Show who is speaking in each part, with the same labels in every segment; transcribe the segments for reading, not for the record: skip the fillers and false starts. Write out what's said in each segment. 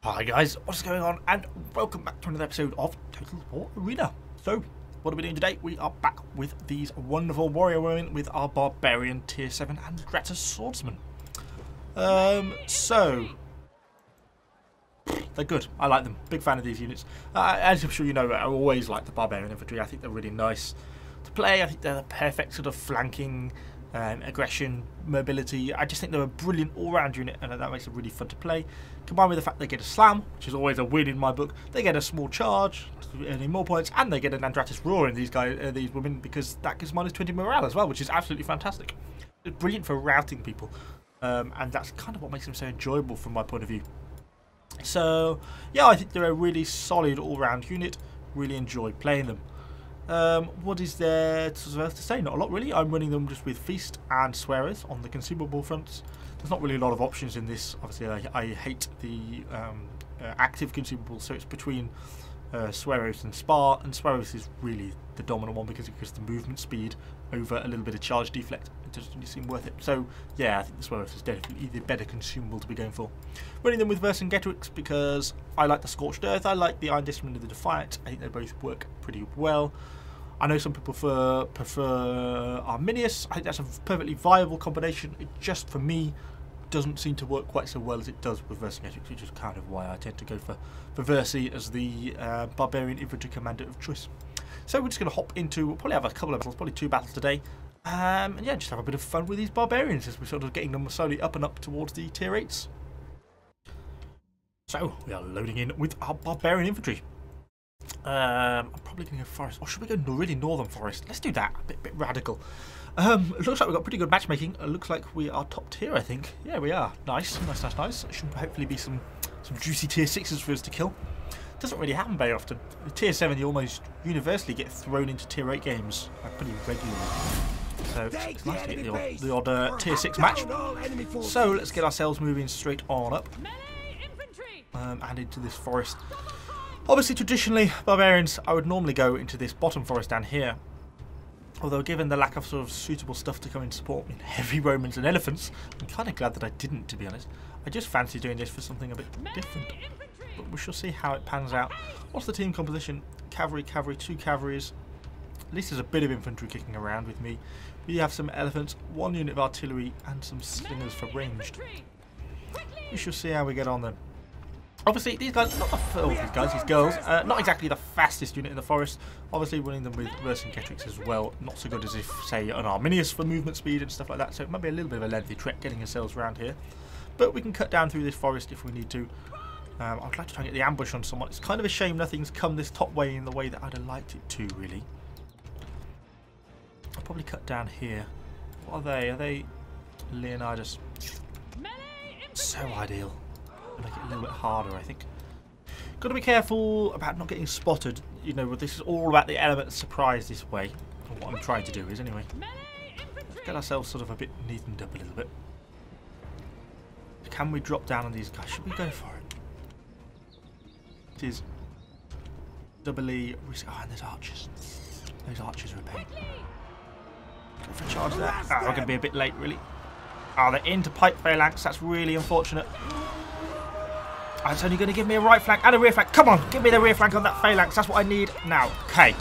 Speaker 1: Hi guys, what's going on, and welcome back to another episode of Total War Arena. So, what are we doing today? We are back with these wonderful warrior women with our Barbarian Tier 7 Andrattas Swordsmen. They're good. I like them. Big fan of these units. As I'm sure you know, I always like the Barbarian Infantry. I think they're really nice to play. I think they're the perfect sort of flanking, aggression, mobility. I just think they're a brilliant all-round unit, and that makes them really fun to play. Combined with the fact they get a slam, which is always a win in my book. They get a small charge, earning more points, and they get an Andrattas roar in these women, because that gives minus 20 morale as well, which is absolutely fantastic. It's brilliant for routing people, and that's kind of what makes them so enjoyable from my point of view. So yeah, I think they're a really solid all-round unit. Really enjoy playing them. What is there to say? Not a lot really. I'm running them just with Feast and Swearers on the consumable fronts. There's not really a lot of options in this. Obviously I hate the active consumables, so it's between Swearers and Spar, and Swearers is really the dominant one because it gives the movement speed over a little bit of charge deflect. It doesn't really seem worth it. So yeah, I think the Swearers is definitely the better consumable to be going for. Running them with Vercingetorix because I like the Scorched Earth, I like the Iron Discipline of the Defiant. I think they both work pretty well. I know some people prefer Arminius. I think that's a perfectly viable combination. It just, for me, doesn't seem to work quite so well as it does with Vercingetorix, which is kind of why I tend to go for Verci as the Barbarian Infantry Commander of choice. So we're just going to hop into, we'll probably have a couple of battles, probably 2 battles today. And yeah, just have a bit of fun with these Barbarians as we're sort of getting them slowly up and up towards the tier 8s. So we are loading in with our Barbarian Infantry. I'm probably going to go forest, or should we go really northern forest? Let's do that. A bit radical. It looks like we've got pretty good matchmaking. It looks like we are top tier, I think. Yeah, we are. Nice. Should hopefully be some juicy tier 6s for us to kill. Doesn't really happen very often. The tier 7, you almost universally get thrown into tier 8 games pretty regularly. So it's nice to get the odd tier 6 match. So let's get ourselves moving straight on up and into this forest. Obviously, traditionally, Barbarians, I would normally go into this bottom forest down here. Although, given the lack of sort of suitable stuff to come in support in heavy Romans and elephants, I'm kind of glad that I didn't, to be honest. I just fancy doing this for something a bit different. But we shall see how it pans out. What's the team composition? Cavalry, 2 cavalries. At least there's a bit of infantry kicking around with me. We have some elephants, 1 unit of artillery, and some slingers for ranged. We shall see how we get on then. Obviously, these guys, these girls, not exactly the fastest unit in the forest. Obviously, running them with Vercingetorix as well, not so good as if, say, an Arminius for movement speed and stuff like that. So it might be a little bit of a lengthy trek getting ourselves around here. But we can cut down through this forest if we need to. I'd like to try and get the ambush on someone. It's kind of a shame nothing's come this top way in the way that I'd have liked it to, really. I'll probably cut down here. What are they? Are they Leonidas? So ideal. Make it a little bit harder, I think. Got to be careful about not getting spotted. You know, this is all about the element of surprise this way. Or what I'm trying to do is, anyway. Let's get ourselves sort of a bit neatened up a little bit. Can we drop down on these guys? Should we go for it? It is doubly risky. Oh, and there's archers. Those archers are a pain. Go for a charge there. Ah, we're going to be a bit late, really. Oh, they're into pipe phalanx. That's really unfortunate. Oh, it's only going to give me a right flank and a rear flank. Come on, give me the rear flank on that phalanx. That's what I need now. Okay.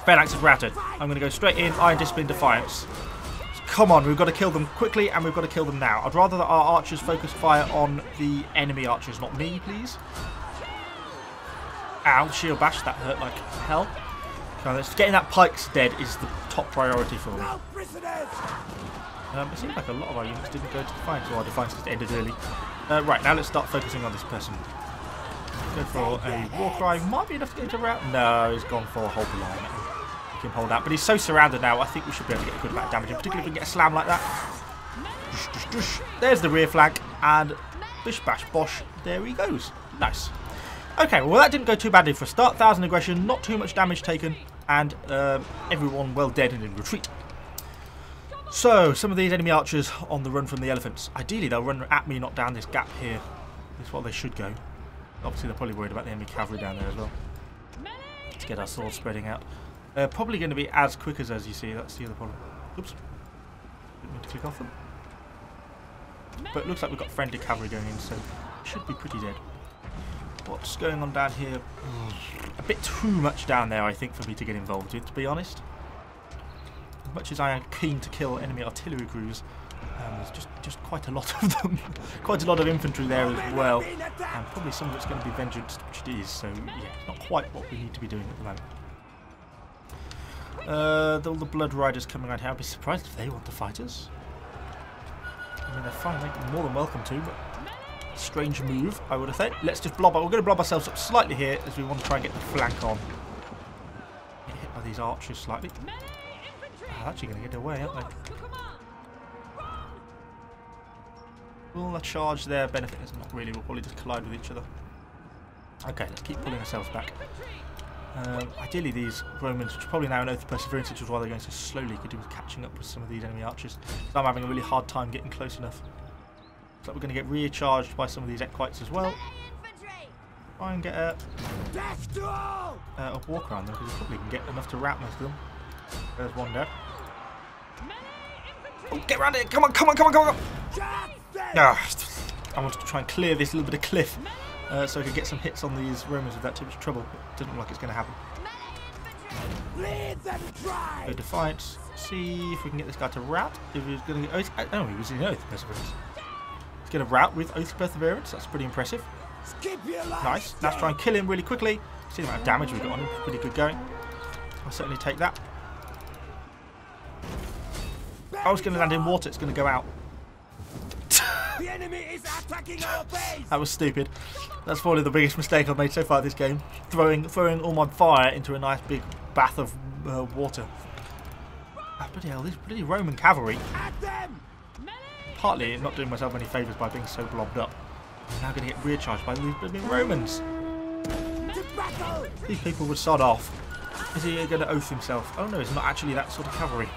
Speaker 1: Phalanx is routed. I'm going to go straight in. Iron Discipline Defiance. Come on, we've got to kill them quickly, and we've got to kill them now. I'd rather that our archers focus fire on the enemy archers, not me, please. Ow, shield bash. That hurt like hell. So getting that pikes dead is the top priority for me. It seems like a lot of our units didn't go to Defiance, or our Defiance just ended early. Right, now let's start focusing on this person. Go for a war cry. Might be enough to get into route. No, he's gone for a hold the line. Make him hold out. But he's so surrounded now, I think we should be able to get a good amount of damage, particularly if we can get a slam like that. Dush, dush, dush. There's the rear flank, and bish bash bosh. There he goes. Nice. Okay, well that didn't go too badly for a start. 1,000 aggression, not too much damage taken, and everyone well dead and in retreat. So, some of these enemy archers on the run from the elephants. Ideally, they'll run at me, not down this gap here. That's what they should go. Obviously, they're probably worried about the enemy cavalry down there as well. Let's get our swords spreading out. Probably going to be as quick as you see. That's the other problem. Oops. Didn't mean to click off them. But it looks like we've got friendly cavalry going in, so should be pretty dead. What's going on down here? A bit too much down there, I think, for me to get involved with, to be honest. As much as I am keen to kill enemy artillery crews, there's just quite a lot of them. Quite a lot of infantry there as well. And probably some of it's going to be vengeance, which it is. So, yeah, it's not quite what we need to be doing at the moment. All the Blood Riders coming around here. I'd be surprised if they want to fight us. I mean, they're fine. They're more than welcome to, but strange move, I would have thought. Let's just blob up. We're going to blob ourselves up slightly here as we want to try and get the flank on. Get hit by these archers slightly. Oh, actually going to get away, aren't they? Will a charge there benefit us? Not really. We'll probably just collide with each other. Okay, let's keep pulling ourselves back. Ideally, these Romans, which probably now know the perseverance, which is why they're going so slowly, could do with catching up with some of these enemy archers. So I'm having a really hard time getting close enough. Looks like we're going to get recharged by some of these equites as well. Try and get a walk around them, because we probably can get enough to rout most of them. There's one there. Oh, get around it! Come on, come on, come on, come on! I wanted to try and clear this little bit of cliff so I could get some hits on these Romans without too much trouble. But it doesn't look like it's going to happen. Go Defiance. See if we can get this guy to rout. If he's going to get Oath. Oh, he was in Oath Perseverance. He's going to rout with Oath Perseverance. That's pretty impressive. Nice. Let's try and kill him really quickly. See the amount of damage we've got on him. Pretty good going. I'll certainly take that. I was going to land in water. It's going to go out.
Speaker 2: The enemy is attacking our base.
Speaker 1: That was stupid. That's probably the biggest mistake I've made so far this game. Throwing all my fire into a nice big bath of water. Oh, bloody hell, these bloody Roman cavalry. Partly not doing myself any favours by being so blobbed up. I'm now going to get recharged by these bloody Romans. These people would sod off. Is he going to oath himself? Oh no, it's not actually that sort of cavalry.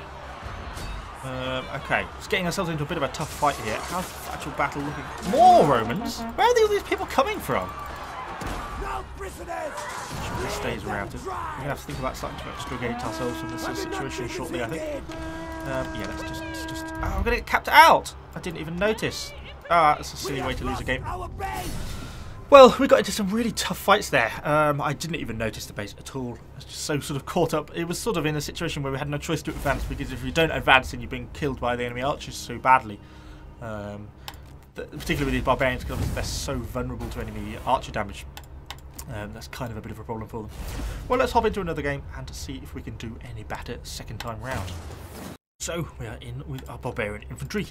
Speaker 1: Okay, just getting ourselves into a bit of a tough fight here. How's the actual battle looking? More Romans? Where are all these people coming from?
Speaker 2: No prisoners.
Speaker 1: This stays routed. We're going to have to think about starting to extricate ourselves from this situation shortly, I think. Yeah, let's just... Oh, I'm going to get capped out! I didn't even notice. Ah, that's a silly way to lose a game. Well, we got into some really tough fights there. I didn't even notice the base at all. I was just so sort of caught up. It was sort of in a situation where we had no choice to advance, because if you don't advance then you're being killed by the enemy archers so badly. Particularly with these barbarians, because they're so vulnerable to enemy archer damage. That's kind of a bit of a problem for them. Well, let's hop into another game and see if we can do any better second time round. So, we are in with our Barbarian Infantry.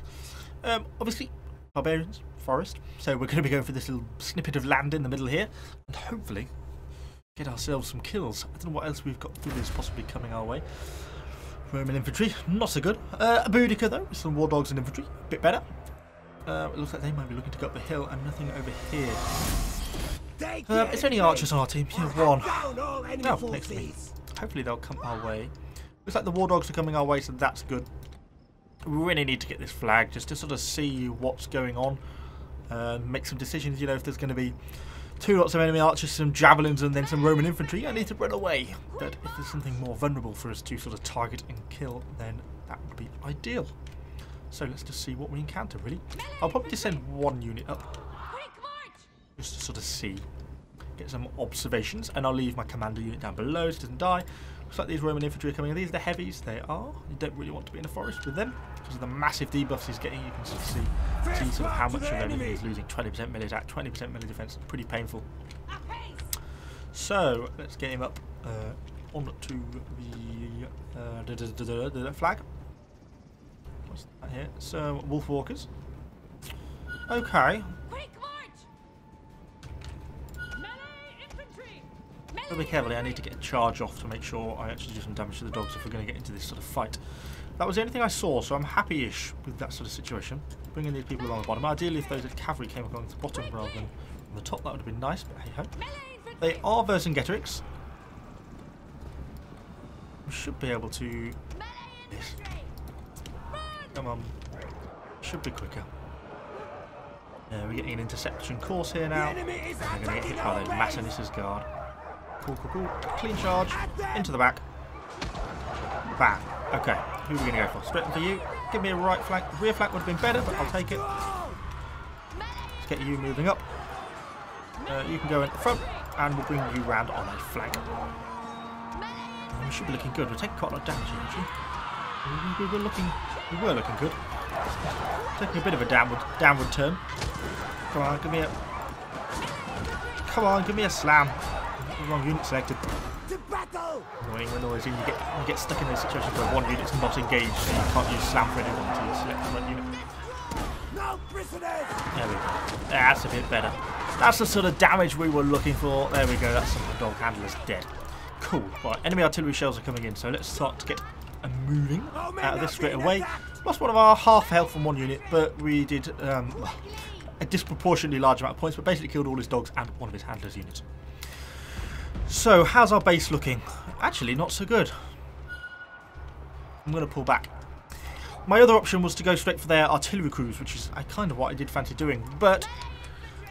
Speaker 1: Obviously, barbarians, forest. So we're going to be going for this little snippet of land in the middle here, and hopefully get ourselves some kills. I don't know what else we've got through this possibly coming our way. Roman infantry, not so good. A Boudica though, with some war dogs and infantry, a bit better. It looks like they might be looking to go up the hill, and nothing over here. Is there any archers on our team? Yeah, one. No, next to me. Hopefully they'll come our way. Looks like the war dogs are coming our way, so that's good. We really need to get this flag just to sort of see what's going on. Make some decisions, you know, if there's going to be two lots of enemy archers, some javelins and then some Roman infantry, I need to run away. But if there's something more vulnerable for us to sort of target and kill, then that would be ideal. So let's just see what we encounter, really. I'll probably just send one unit up, just to sort of see, get some observations, and I'll leave my commander unit down below so it doesn't die. Looks like these Roman infantry are coming. Are these the heavies? They are. You don't really want to be in a forest with them because of the massive debuffs he's getting. You can sort of see sort of how much of everything he's losing. 20% melee attack, 20% melee defense. Pretty painful. So let's get him up on to the flag. What's that here? So wolf walkers. Okay. Be carefully, I need to get a charge off to make sure I actually do some damage to the dogs if we're going to get into this sort of fight. That was the only thing I saw, so I'm happy-ish with that sort of situation. Bringing these people along the bottom. Ideally, if those cavalry came along the bottom rather than on the top, that would have been nice, but hey-ho. They are Vercingetorix. We should be able to... Yes. Come on. Should be quicker. We're getting an interception course here now. And we're going to get hit by those Massiniss's guard. Cool, cool, cool. Clean charge. Into the back. Bam. Okay. Who are we going to go for? Straight for you. Give me a right flank. Rear flank would have been better, but I'll take it. Let's get you moving up. You can go in the front, and we'll bring you round on a flank. And we should be looking good. We're taking quite a lot of damage here, actually. We were looking good. Taking a bit of a downward turn. Come on, give me a... Come on, give me a slam. Wrong unit selected. Annoying when always you get stuck in those situations where one unit's not engaged, so you can't use slam for anyone until you select the right unit.
Speaker 2: No prisoners.
Speaker 1: There we go. That's a bit better. That's the sort of damage we were looking for. There we go. That's some of the dog handlers dead. Cool. Right, enemy artillery shells are coming in, so let's start to get moving out of this straight away. Lost one of our half health from one unit, but we did a disproportionately large amount of points, but basically killed all his dogs and one of his handlers' units. So, how's our base looking? Actually, not so good. I'm going to pull back. My other option was to go straight for their artillery crews, which is kind of what I did fancy doing. But,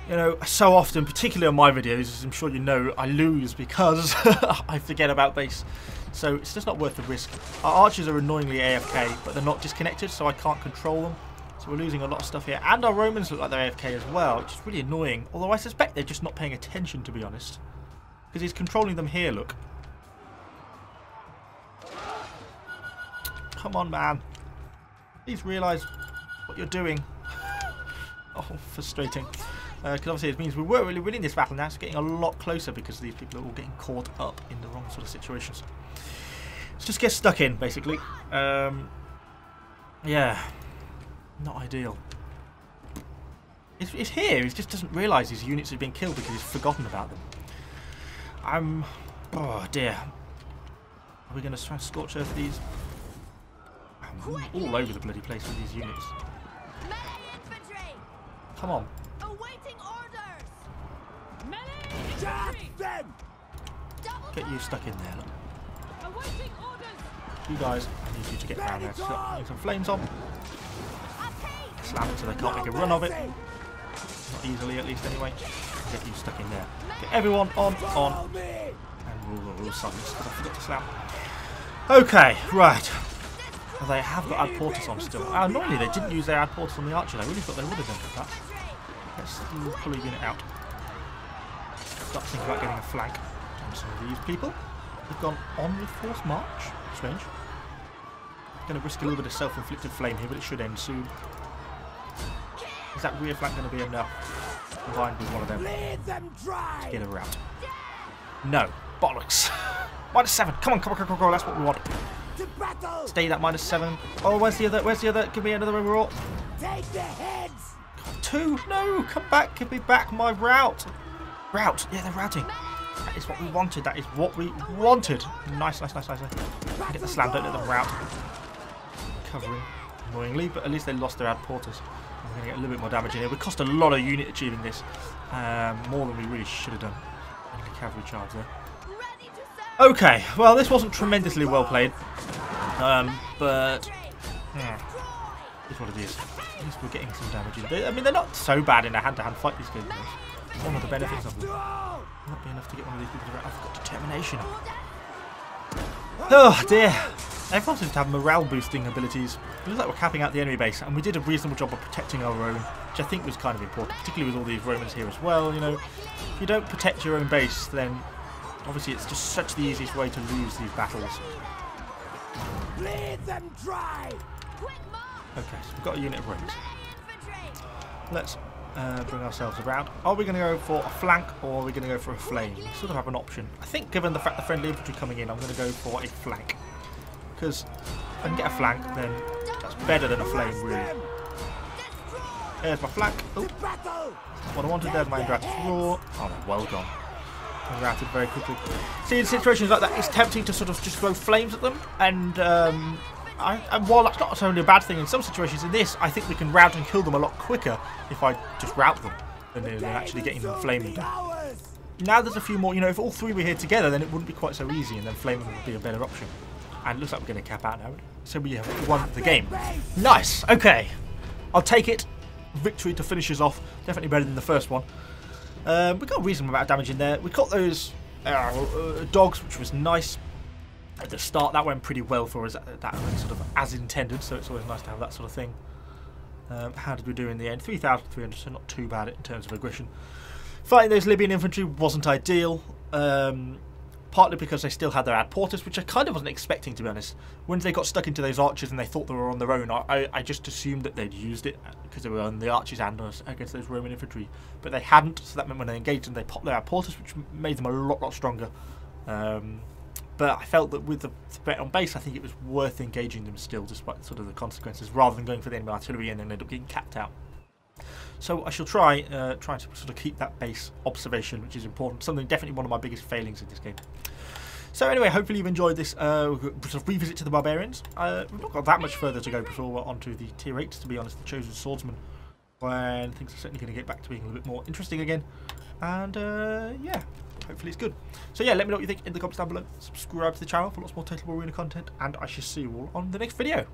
Speaker 1: you know, so often, particularly on my videos, as I'm sure you know, I lose because I forget about base. So it's just not worth the risk. Our archers are annoyingly AFK, but they're not disconnected, so I can't control them. So we're losing a lot of stuff here. And our Romans look like they're AFK as well, which is really annoying. Although I suspect they're just not paying attention, to be honest. Because he's controlling them here, look. Come on, man. Please realise what you're doing. Oh, frustrating. Because obviously it means we were really winning this battle now. It's getting a lot closer because these people are all getting caught up in the wrong sort of situations. Let's just get stuck in, basically. Yeah. Not ideal. It's here. He just doesn't realise his units have been killed because he's forgotten about them. Oh dear. Are we going to try and scorch earth these? I'm all over the bloody place with these units. Come on.
Speaker 3: Awaiting orders.
Speaker 1: Get you stuck in there. Look.
Speaker 3: Awaiting orders.
Speaker 1: You guys, I need you to get down there. So, put some flames on. Slam it so they can't make a run of it. Not easily, at least, anyway. Get you stuck in there. Get everyone on. And we'll silence because I forgot to slam. Okay, right. Well, they have got ad portus on still. Normally they didn't use their ad portus on the archer. I really thought they would have done that. Let's pull a unit out. Start thinking about getting a flank on some of these people. They've gone on with forced march. Strange. Going to risk a little bit of self-inflicted flame here, but it should end soon. Is that rear flank going to be enough? Combined with one of them to get a rout. No. Bollocks. -7. Come on, come on. That's what we want. Stay that -7. Oh, where's the other? Give me another overall.
Speaker 2: Take the heads.
Speaker 1: 2. No, come back. Give me back my rout. Rout. Yeah, they're routing. That is what we wanted. That is what we wanted. Nice. Get the slam. Don't let them rout. Covering annoyingly, but at least they lost their ad porters. We're going to get a little bit more damage in here. We cost a lot of unit achieving this. More than we really should have done. And the cavalry charge there. Okay, well this wasn't tremendously well played. But it's what it is. At least we're getting some damage in. I mean, they're not so bad in a hand-to-hand fight, these games. One of the benefits of them. Not be enough to get one of these people to... I've got determination. Oh dear. Everyone seems to have morale boosting abilities. It looks like we're capping out the enemy base, and we did a reasonable job of protecting our own, which I think was kind of important, particularly with all these Romans here as well. You know, if you don't protect your own base, then obviously it's just such the easiest way to lose these battles.
Speaker 2: Bleed them dry.
Speaker 1: Okay, so we've got a unit of Romans. Let's bring ourselves around. Are we going to go for a flank or are we going to go for a flame? We sort of have an option. I think given the fact the friendly infantry coming in, I'm going to go for a flank. Because if I can get a flank, then that's better than a flame, really. There's my flank. Oh, what I wanted there, my Andrattas Swords. Oh, they're well gone. I routed very quickly. See, in situations like that, it's tempting to sort of just throw flames at them. And while that's not necessarily a bad thing in some situations, in this, I think we can rout and kill them a lot quicker if I just rout them than actually getting them flaming down. Now there's a few more, you know, if all three were here together, then it wouldn't be quite so easy, and then flaming would be a better option. And it looks like we're going to cap out now. So we have won the game. Nice. Okay. I'll take it. Victory to finish us off. Definitely better than the first one. We got a reasonable amount of damage in there. We caught those dogs, which was nice at the start. That went pretty well for us. That went sort of as intended. So it's always nice to have that sort of thing. How did we do in the end? 3,300. So not too bad in terms of aggression. Fighting those Libyan infantry wasn't ideal, partly because they still had their ad porters, which I kind of wasn't expecting, to be honest. When they got stuck into those archers and they thought they were on their own, I just assumed that they'd used it because they were on the archers and against those Roman infantry, but they hadn't, so that meant when they engaged them they popped their ad porters, which made them a lot stronger. But I felt that with the threat on base, I think it was worth engaging them still, despite sort of the consequences, rather than going for the enemy artillery and then end up getting capped out. So I shall try to sort of keep that base observation, which is important. Something definitely one of my biggest failings in this game. So anyway, hopefully you've enjoyed this sort of revisit to the Barbarians. We've not got that much further to go before we're onto the tier 8s, to be honest, the Chosen Swordsman, when things are certainly going to get back to being a little bit more interesting again. And yeah, hopefully it's good. So yeah, let me know what you think in the comments down below. Subscribe to the channel for lots more Total War Arena content, and I shall see you all on the next video.